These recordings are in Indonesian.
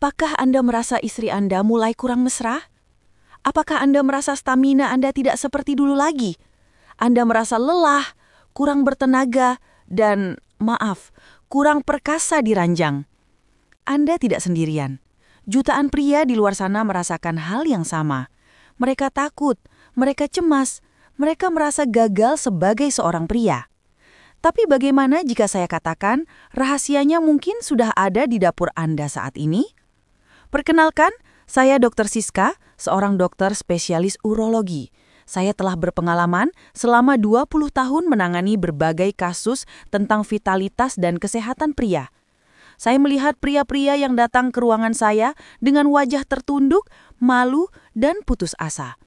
Apakah Anda merasa istri Anda mulai kurang mesra? Apakah Anda merasa stamina Anda tidak seperti dulu lagi? Anda merasa lelah, kurang bertenaga, dan kurang perkasa di ranjang. Anda tidak sendirian. Jutaan pria di luar sana merasakan hal yang sama. Mereka takut, mereka cemas, mereka merasa gagal sebagai seorang pria. Tapi bagaimana jika saya katakan rahasianya mungkin sudah ada di dapur Anda saat ini? Perkenalkan, saya Dr. Siska, seorang dokter spesialis urologi. Saya telah berpengalaman selama 20 tahun menangani berbagai kasus tentang vitalitas dan kesehatan pria. Saya melihat pria-pria yang datang ke ruangan saya dengan wajah tertunduk, malu, dan putus asa.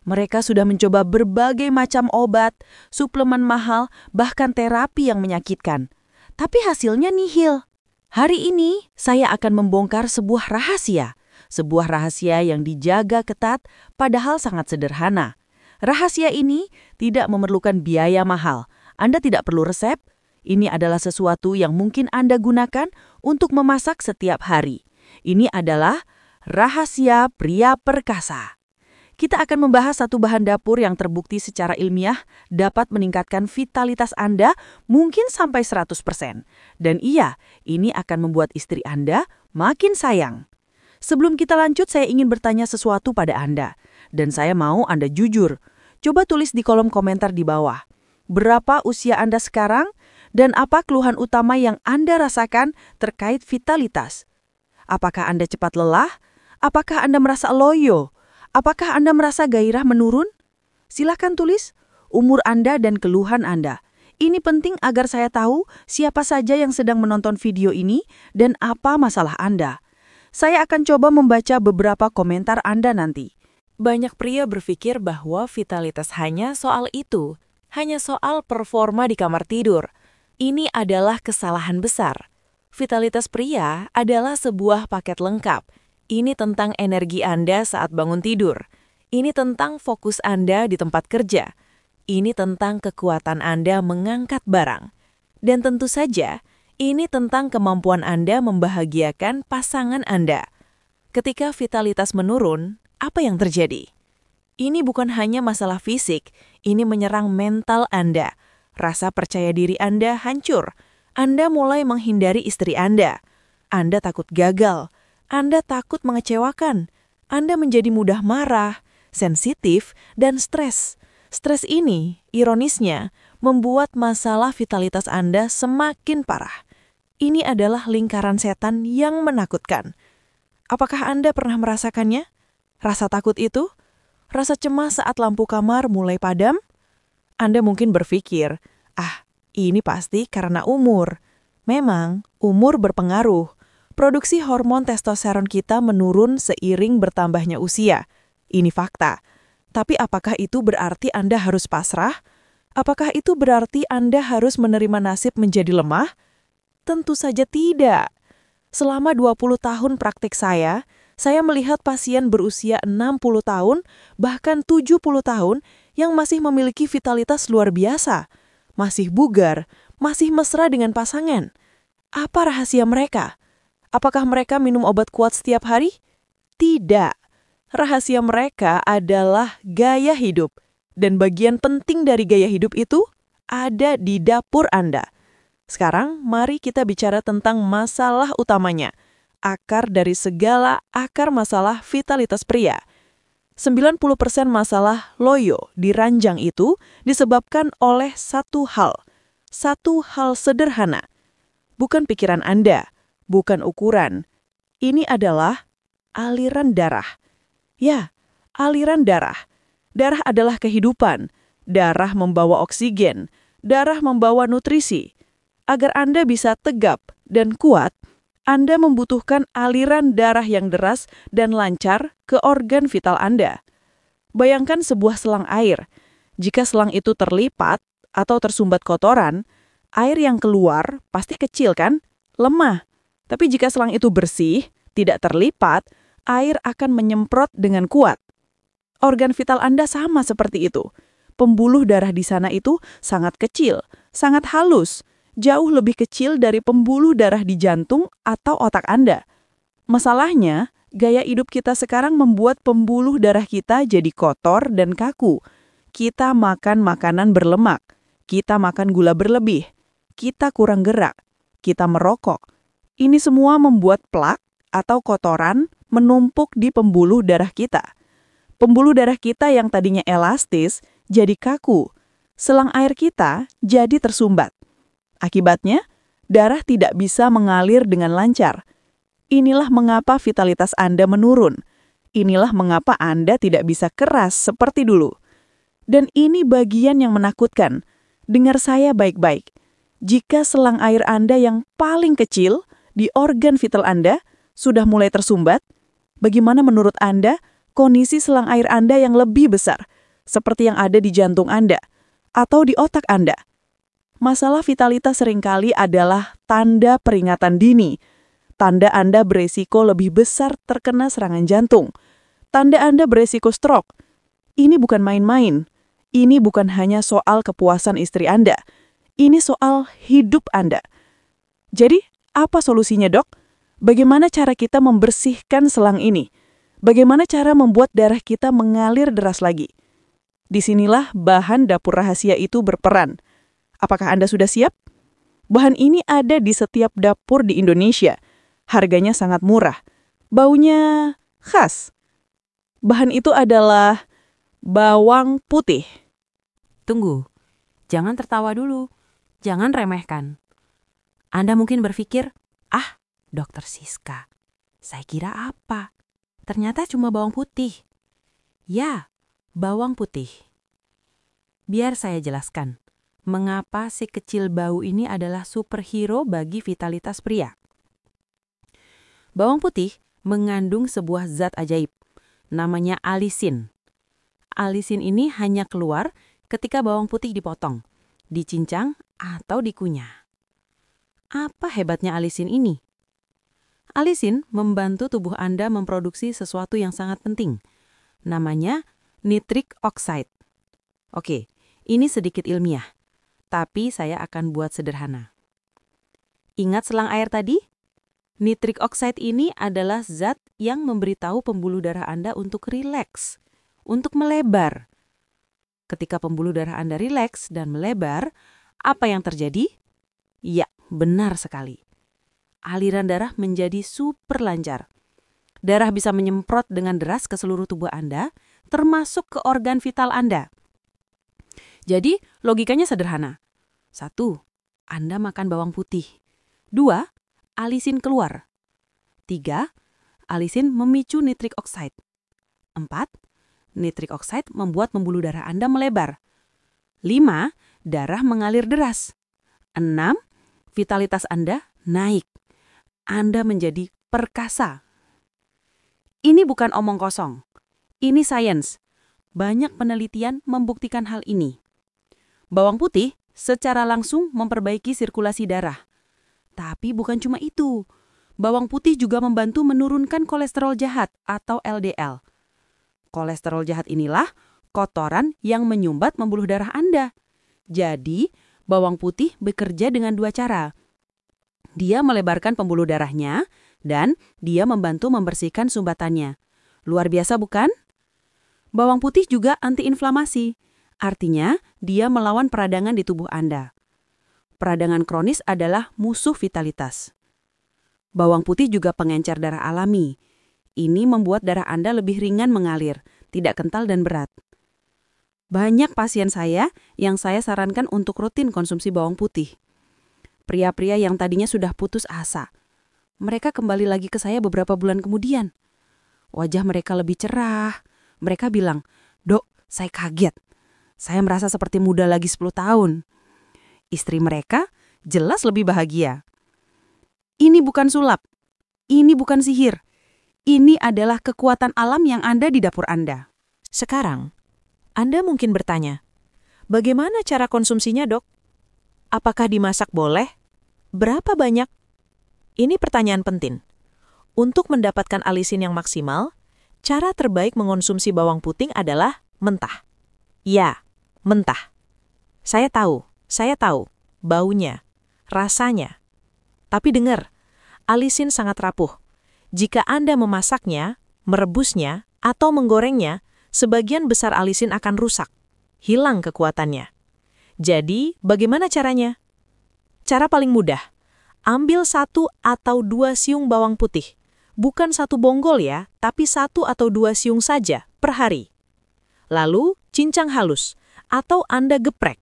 Mereka sudah mencoba berbagai macam obat, suplemen mahal, bahkan terapi yang menyakitkan. Tapi hasilnya nihil. Hari ini, saya akan membongkar sebuah rahasia yang dijaga ketat padahal sangat sederhana. Rahasia ini tidak memerlukan biaya mahal. Anda tidak perlu resep. Ini adalah sesuatu yang mungkin Anda gunakan untuk memasak setiap hari. Ini adalah rahasia pria perkasa. Kita akan membahas satu bahan dapur yang terbukti secara ilmiah dapat meningkatkan vitalitas Anda mungkin sampai 100%. Dan iya, ini akan membuat istri Anda makin sayang. Sebelum kita lanjut, saya ingin bertanya sesuatu pada Anda. Dan saya mau Anda jujur. Coba tulis di kolom komentar di bawah. Berapa usia Anda sekarang? Dan apa keluhan utama yang Anda rasakan terkait vitalitas? Apakah Anda cepat lelah? Apakah Anda merasa loyo? Apakah Anda merasa gairah menurun? Silakan tulis umur Anda dan keluhan Anda. Ini penting agar saya tahu siapa saja yang sedang menonton video ini dan apa masalah Anda. Saya akan coba membaca beberapa komentar Anda nanti. Banyak pria berpikir bahwa vitalitas hanya soal itu, hanya soal performa di kamar tidur. Ini adalah kesalahan besar. Vitalitas pria adalah sebuah paket lengkap. Ini tentang energi Anda saat bangun tidur. Ini tentang fokus Anda di tempat kerja. Ini tentang kekuatan Anda mengangkat barang. Dan tentu saja, ini tentang kemampuan Anda membahagiakan pasangan Anda. Ketika vitalitas menurun, apa yang terjadi? Ini bukan hanya masalah fisik, ini menyerang mental Anda. Rasa percaya diri Anda hancur. Anda mulai menghindari istri Anda. Anda takut gagal. Anda takut mengecewakan. Anda menjadi mudah marah, sensitif, dan stres. Stres ini, ironisnya, membuat masalah vitalitas Anda semakin parah. Ini adalah lingkaran setan yang menakutkan. Apakah Anda pernah merasakannya? Rasa takut itu? Rasa cemas saat lampu kamar mulai padam? Anda mungkin berpikir, ini pasti karena umur. Memang, umur berpengaruh. Produksi hormon testosteron kita menurun seiring bertambahnya usia. Ini fakta. Tapi apakah itu berarti Anda harus pasrah? Apakah itu berarti Anda harus menerima nasib menjadi lemah? Tentu saja tidak. Selama 20 tahun praktik saya melihat pasien berusia 60 tahun, bahkan 70 tahun yang masih memiliki vitalitas luar biasa. Masih bugar, masih mesra dengan pasangan. Apa rahasia mereka? Apakah mereka minum obat kuat setiap hari? Tidak. Rahasia mereka adalah gaya hidup. Dan bagian penting dari gaya hidup itu ada di dapur Anda. Sekarang, mari kita bicara tentang masalah utamanya. Akar dari segala akar masalah vitalitas pria. 90% masalah loyo di ranjang itu disebabkan oleh satu hal sederhana. Bukan pikiran Anda. Bukan ukuran. Ini adalah aliran darah. Ya, aliran darah. Darah adalah kehidupan. Darah membawa oksigen. Darah membawa nutrisi. Agar Anda bisa tegap dan kuat, Anda membutuhkan aliran darah yang deras dan lancar ke organ vital Anda. Bayangkan sebuah selang air. Jika selang itu terlipat atau tersumbat kotoran, air yang keluar pasti kecil kan? Lemah. Tapi jika selang itu bersih, tidak terlipat, air akan menyemprot dengan kuat. Organ vital Anda sama seperti itu. Pembuluh darah di sana itu sangat kecil, sangat halus, jauh lebih kecil dari pembuluh darah di jantung atau otak Anda. Masalahnya, gaya hidup kita sekarang membuat pembuluh darah kita jadi kotor dan kaku. Kita makan makanan berlemak, kita makan gula berlebih, kita kurang gerak, kita merokok. Ini semua membuat plak atau kotoran menumpuk di pembuluh darah kita. Pembuluh darah kita yang tadinya elastis jadi kaku. Selang air kita jadi tersumbat. Akibatnya, darah tidak bisa mengalir dengan lancar. Inilah mengapa vitalitas Anda menurun. Inilah mengapa Anda tidak bisa keras seperti dulu. Dan ini bagian yang menakutkan. Dengar saya baik-baik. Jika selang air Anda yang paling kecil di organ vital Anda sudah mulai tersumbat, bagaimana menurut Anda kondisi selang air Anda yang lebih besar, seperti yang ada di jantung Anda atau di otak Anda? Masalah vitalitas seringkali adalah tanda peringatan dini. Tanda Anda beresiko lebih besar terkena serangan jantung. Tanda Anda beresiko stroke. Ini bukan main-main. Ini bukan hanya soal kepuasan istri Anda. Ini soal hidup Anda. Jadi, apa solusinya, Dok? Bagaimana cara kita membersihkan selang ini? Bagaimana cara membuat darah kita mengalir deras lagi? Disinilah bahan dapur rahasia itu berperan. Apakah Anda sudah siap? Bahan ini ada di setiap dapur di Indonesia. Harganya sangat murah. Baunya khas. Bahan itu adalah bawang putih. Tunggu, jangan tertawa dulu. Jangan remehkan. Anda mungkin berpikir, Dokter Siska, saya kira apa? Ternyata cuma bawang putih. Ya, bawang putih. Biar saya jelaskan, mengapa si kecil bau ini adalah superhero bagi vitalitas pria. Bawang putih mengandung sebuah zat ajaib, namanya alisin. Alisin ini hanya keluar ketika bawang putih dipotong, dicincang, atau dikunyah. Apa hebatnya alisin ini? Alisin membantu tubuh Anda memproduksi sesuatu yang sangat penting, namanya nitric oxide. Oke, ini sedikit ilmiah, tapi saya akan buat sederhana. Ingat selang air tadi? Nitric oxide ini adalah zat yang memberitahu pembuluh darah Anda untuk rileks, untuk melebar. Ketika pembuluh darah Anda rileks dan melebar, apa yang terjadi? Ya, benar sekali. Aliran darah menjadi super lancar. Darah bisa menyemprot dengan deras ke seluruh tubuh Anda, termasuk ke organ vital Anda. Jadi, logikanya sederhana. 1. Anda makan bawang putih. 2. Alisin keluar. 3. Alisin memicu nitric oxide. 4. Nitric oxide membuat pembuluh darah Anda melebar. 5. Darah mengalir deras. 6. Vitalitas Anda naik. Anda menjadi perkasa. Ini bukan omong kosong. Ini sains. Banyak penelitian membuktikan hal ini. Bawang putih secara langsung memperbaiki sirkulasi darah. Tapi bukan cuma itu. Bawang putih juga membantu menurunkan kolesterol jahat atau LDL. Kolesterol jahat inilah kotoran yang menyumbat pembuluh darah Anda. Jadi, bawang putih bekerja dengan 2 cara. Dia melebarkan pembuluh darahnya dan dia membantu membersihkan sumbatannya. Luar biasa bukan? Bawang putih juga antiinflamasi. Artinya, dia melawan peradangan di tubuh Anda. Peradangan kronis adalah musuh vitalitas. Bawang putih juga pengencer darah alami. Ini membuat darah Anda lebih ringan mengalir, tidak kental dan berat. Banyak pasien saya yang saya sarankan untuk rutin konsumsi bawang putih. Pria-pria yang tadinya sudah putus asa. Mereka kembali lagi ke saya beberapa bulan kemudian. Wajah mereka lebih cerah. Mereka bilang, "Dok, saya kaget. Saya merasa seperti muda lagi 10 tahun." Istri mereka jelas lebih bahagia. Ini bukan sulap. Ini bukan sihir. Ini adalah kekuatan alam yang ada di dapur Anda. Sekarang, Anda mungkin bertanya, bagaimana cara konsumsinya, Dok? Apakah dimasak boleh? Berapa banyak? Ini pertanyaan penting. Untuk mendapatkan alisin yang maksimal, cara terbaik mengonsumsi bawang putih adalah mentah. Ya, mentah. Saya tahu, baunya, rasanya. Tapi dengar, alisin sangat rapuh. Jika Anda memasaknya, merebusnya, atau menggorengnya, sebagian besar alisin akan rusak, hilang kekuatannya. Jadi, bagaimana caranya? Cara paling mudah, ambil 1 atau 2 siung bawang putih. Bukan 1 bonggol ya, tapi 1 atau 2 siung saja per hari. Lalu, cincang halus, atau Anda geprek.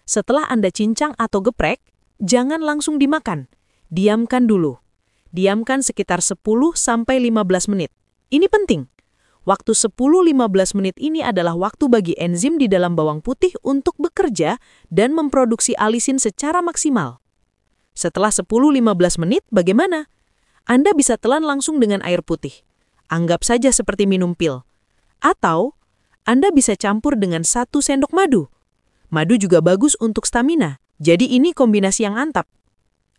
Setelah Anda cincang atau geprek, jangan langsung dimakan. Diamkan dulu. Diamkan sekitar 10-15 menit. Ini penting. Waktu 10-15 menit ini adalah waktu bagi enzim di dalam bawang putih untuk bekerja dan memproduksi alisin secara maksimal. Setelah 10-15 menit, bagaimana? Anda bisa telan langsung dengan air putih. Anggap saja seperti minum pil. Atau, Anda bisa campur dengan 1 sendok madu. Madu juga bagus untuk stamina, jadi ini kombinasi yang mantap.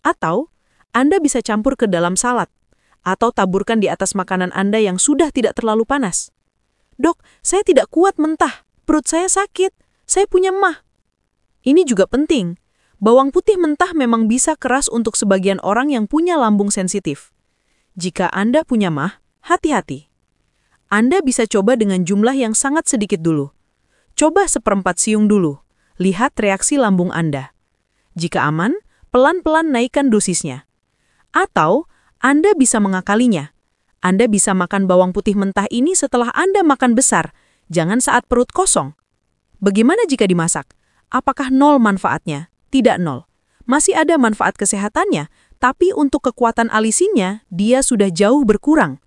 Atau, Anda bisa campur ke dalam salad, atau taburkan di atas makanan Anda yang sudah tidak terlalu panas. Dok, saya tidak kuat mentah, perut saya sakit, saya punya MAH. Ini juga penting. Bawang putih mentah memang bisa keras untuk sebagian orang yang punya lambung sensitif. Jika Anda punya MAH, hati-hati. Anda bisa coba dengan jumlah yang sangat sedikit dulu. Coba 1/4 siung dulu. Lihat reaksi lambung Anda. Jika aman, pelan-pelan naikkan dosisnya. Atau, Anda bisa mengakalinya. Anda bisa makan bawang putih mentah ini setelah Anda makan besar, jangan saat perut kosong. Bagaimana jika dimasak? Apakah nol manfaatnya? Tidak nol. Masih ada manfaat kesehatannya, tapi untuk kekuatan alisinnya, dia sudah jauh berkurang.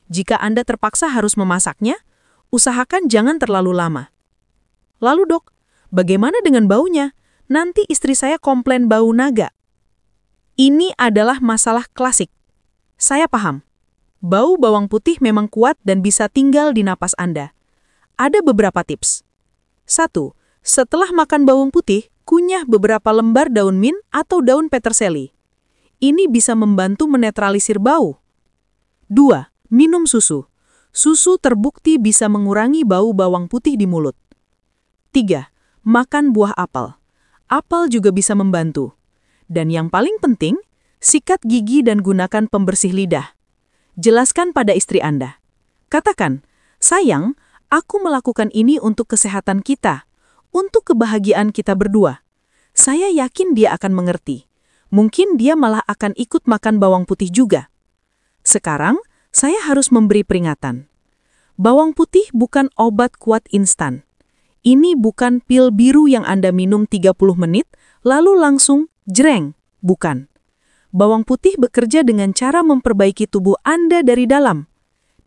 Jika Anda terpaksa harus memasaknya, usahakan jangan terlalu lama. Lalu dok, bagaimana dengan baunya? Nanti istri saya komplain bau naga. Ini adalah masalah klasik. Saya paham. Bau bawang putih memang kuat dan bisa tinggal di napas Anda. Ada beberapa tips. 1. Setelah makan bawang putih, kunyah beberapa lembar daun mint atau daun peterseli. Ini bisa membantu menetralisir bau. 2. Minum susu. Susu terbukti bisa mengurangi bau bawang putih di mulut. 3. Makan buah apel. Apel juga bisa membantu. Dan yang paling penting, sikat gigi dan gunakan pembersih lidah. Jelaskan pada istri Anda. Katakan, sayang, aku melakukan ini untuk kesehatan kita, untuk kebahagiaan kita berdua. Saya yakin dia akan mengerti. Mungkin dia malah akan ikut makan bawang putih juga. Sekarang, saya harus memberi peringatan. Bawang putih bukan obat kuat instan. Ini bukan pil biru yang Anda minum 30 menit, lalu langsung jreng. Bukan. Bawang putih bekerja dengan cara memperbaiki tubuh Anda dari dalam.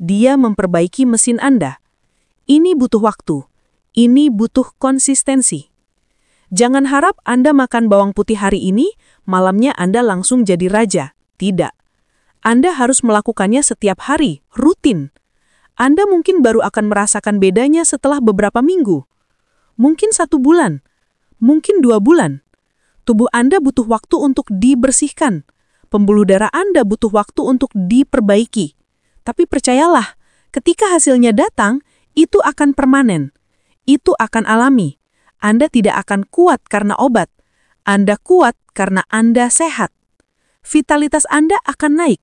Dia memperbaiki mesin Anda. Ini butuh waktu. Ini butuh konsistensi. Jangan harap Anda makan bawang putih hari ini, malamnya Anda langsung jadi raja. Tidak. Anda harus melakukannya setiap hari, rutin. Anda mungkin baru akan merasakan bedanya setelah beberapa minggu. Mungkin 1 bulan. Mungkin 2 bulan. Tubuh Anda butuh waktu untuk dibersihkan. Pembuluh darah Anda butuh waktu untuk diperbaiki. Tapi percayalah, ketika hasilnya datang, itu akan permanen. Itu akan alami. Anda tidak akan kuat karena obat. Anda kuat karena Anda sehat. Vitalitas Anda akan naik.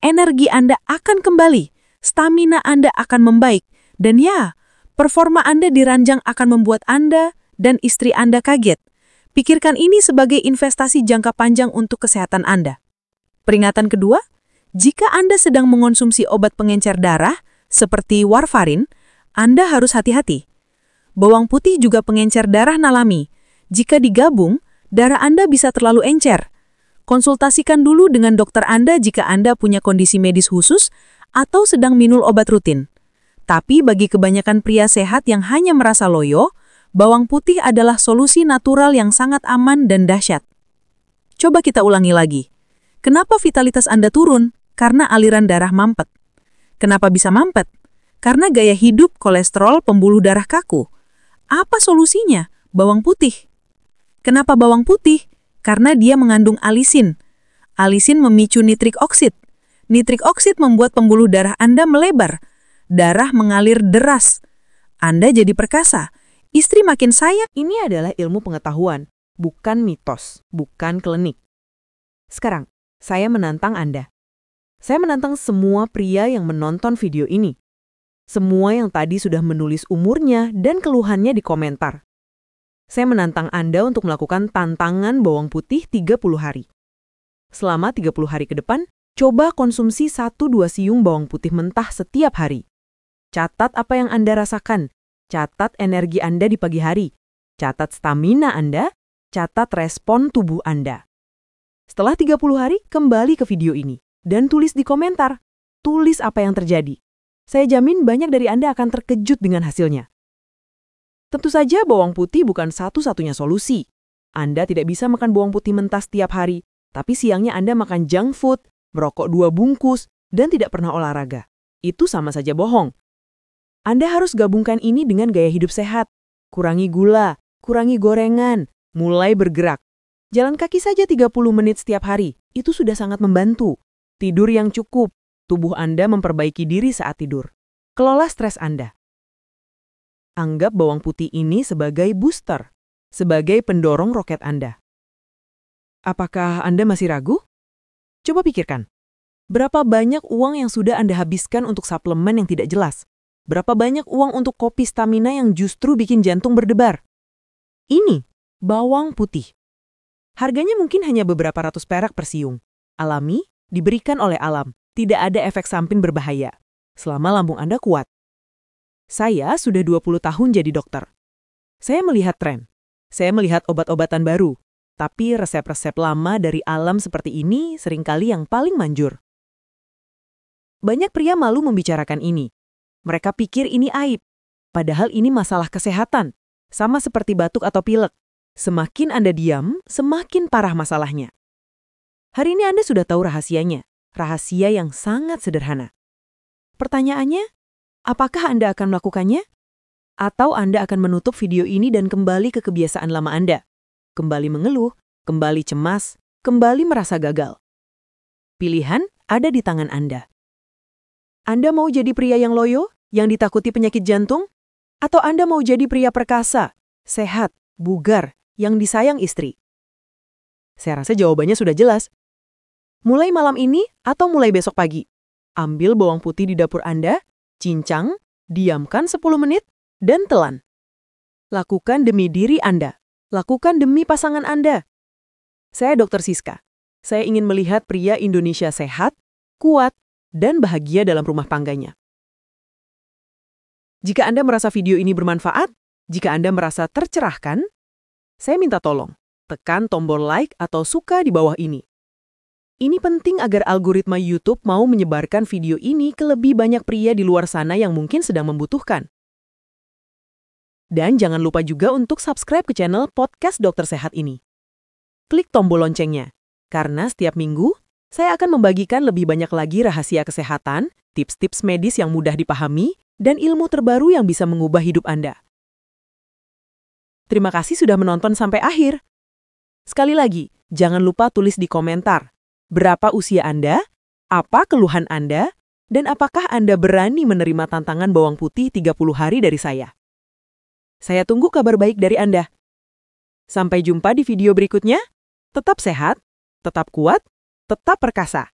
Energi Anda akan kembali. Stamina Anda akan membaik. Dan ya, performa Anda di ranjang akan membuat Anda dan istri Anda kaget. Pikirkan ini sebagai investasi jangka panjang untuk kesehatan Anda. Peringatan kedua, jika Anda sedang mengonsumsi obat pengencer darah, seperti warfarin, Anda harus hati-hati. Bawang putih juga pengencer darah nalami. Jika digabung, darah Anda bisa terlalu encer. Konsultasikan dulu dengan dokter Anda jika Anda punya kondisi medis khusus atau sedang minum obat rutin. Tapi bagi kebanyakan pria sehat yang hanya merasa loyo, bawang putih adalah solusi natural yang sangat aman dan dahsyat. Coba kita ulangi lagi. Kenapa vitalitas Anda turun? Karena aliran darah mampet. Kenapa bisa mampet? Karena gaya hidup, kolesterol, pembuluh darah kaku. Apa solusinya? Bawang putih. Kenapa bawang putih? Karena dia mengandung alisin. Alisin memicu nitrik oksid. Nitrik oksid membuat pembuluh darah Anda melebar. Darah mengalir deras. Anda jadi perkasa. Istri makin sayang. Ini adalah ilmu pengetahuan, bukan mitos, bukan klinik. Sekarang, saya menantang Anda. Saya menantang semua pria yang menonton video ini. Semua yang tadi sudah menulis umurnya dan keluhannya di komentar. Saya menantang Anda untuk melakukan tantangan bawang putih 30 hari. Selama 30 hari ke depan, coba konsumsi 1-2 siung bawang putih mentah setiap hari. Catat apa yang Anda rasakan. Catat energi Anda di pagi hari. Catat stamina Anda. Catat respon tubuh Anda. Setelah 30 hari, kembali ke video ini. Dan tulis di komentar. Tulis apa yang terjadi. Saya jamin banyak dari Anda akan terkejut dengan hasilnya. Tentu saja bawang putih bukan satu-satunya solusi. Anda tidak bisa makan bawang putih mentah setiap hari, tapi siangnya Anda makan junk food, merokok 2 bungkus, dan tidak pernah olahraga. Itu sama saja bohong. Anda harus gabungkan ini dengan gaya hidup sehat. Kurangi gula, kurangi gorengan, mulai bergerak. Jalan kaki saja 30 menit setiap hari, itu sudah sangat membantu. Tidur yang cukup, tubuh Anda memperbaiki diri saat tidur. Kelola stres Anda. Anggap bawang putih ini sebagai booster, sebagai pendorong roket Anda. Apakah Anda masih ragu? Coba pikirkan. Berapa banyak uang yang sudah Anda habiskan untuk suplemen yang tidak jelas? Berapa banyak uang untuk kopi stamina yang justru bikin jantung berdebar? Ini, bawang putih. Harganya mungkin hanya beberapa ratus perak per siung. Alami, diberikan oleh alam. Tidak ada efek samping berbahaya. Selama lambung Anda kuat. Saya sudah 20 tahun jadi dokter. Saya melihat tren. Saya melihat obat-obatan baru. Tapi resep-resep lama dari alam seperti ini seringkali yang paling manjur. Banyak pria malu membicarakan ini. Mereka pikir ini aib. Padahal ini masalah kesehatan. Sama seperti batuk atau pilek. Semakin Anda diam, semakin parah masalahnya. Hari ini Anda sudah tahu rahasianya. Rahasia yang sangat sederhana. Pertanyaannya, apakah Anda akan melakukannya? Atau Anda akan menutup video ini dan kembali ke kebiasaan lama Anda? Kembali mengeluh, kembali cemas, kembali merasa gagal. Pilihan ada di tangan Anda. Anda mau jadi pria yang loyo, yang ditakuti penyakit jantung? Atau Anda mau jadi pria perkasa, sehat, bugar, yang disayang istri? Saya rasa jawabannya sudah jelas. Mulai malam ini atau mulai besok pagi, ambil bawang putih di dapur Anda, cincang, diamkan 10 menit, dan telan. Lakukan demi diri Anda. Lakukan demi pasangan Anda. Saya Dr. Siska. Saya ingin melihat pria Indonesia sehat, kuat, dan bahagia dalam rumah tangganya. Jika Anda merasa video ini bermanfaat, jika Anda merasa tercerahkan, saya minta tolong, tekan tombol like atau suka di bawah ini. Ini penting agar algoritma YouTube mau menyebarkan video ini ke lebih banyak pria di luar sana yang mungkin sedang membutuhkan. Dan jangan lupa juga untuk subscribe ke channel Podcast Dokter Sehat ini. Klik tombol loncengnya, karena setiap minggu saya akan membagikan lebih banyak lagi rahasia kesehatan, tips-tips medis yang mudah dipahami, dan ilmu terbaru yang bisa mengubah hidup Anda. Terima kasih sudah menonton sampai akhir. Sekali lagi, jangan lupa tulis di komentar. Berapa usia Anda? Apa keluhan Anda? Dan apakah Anda berani menerima tantangan bawang putih 30 hari dari saya? Saya tunggu kabar baik dari Anda. Sampai jumpa di video berikutnya. Tetap sehat, tetap kuat, tetap perkasa.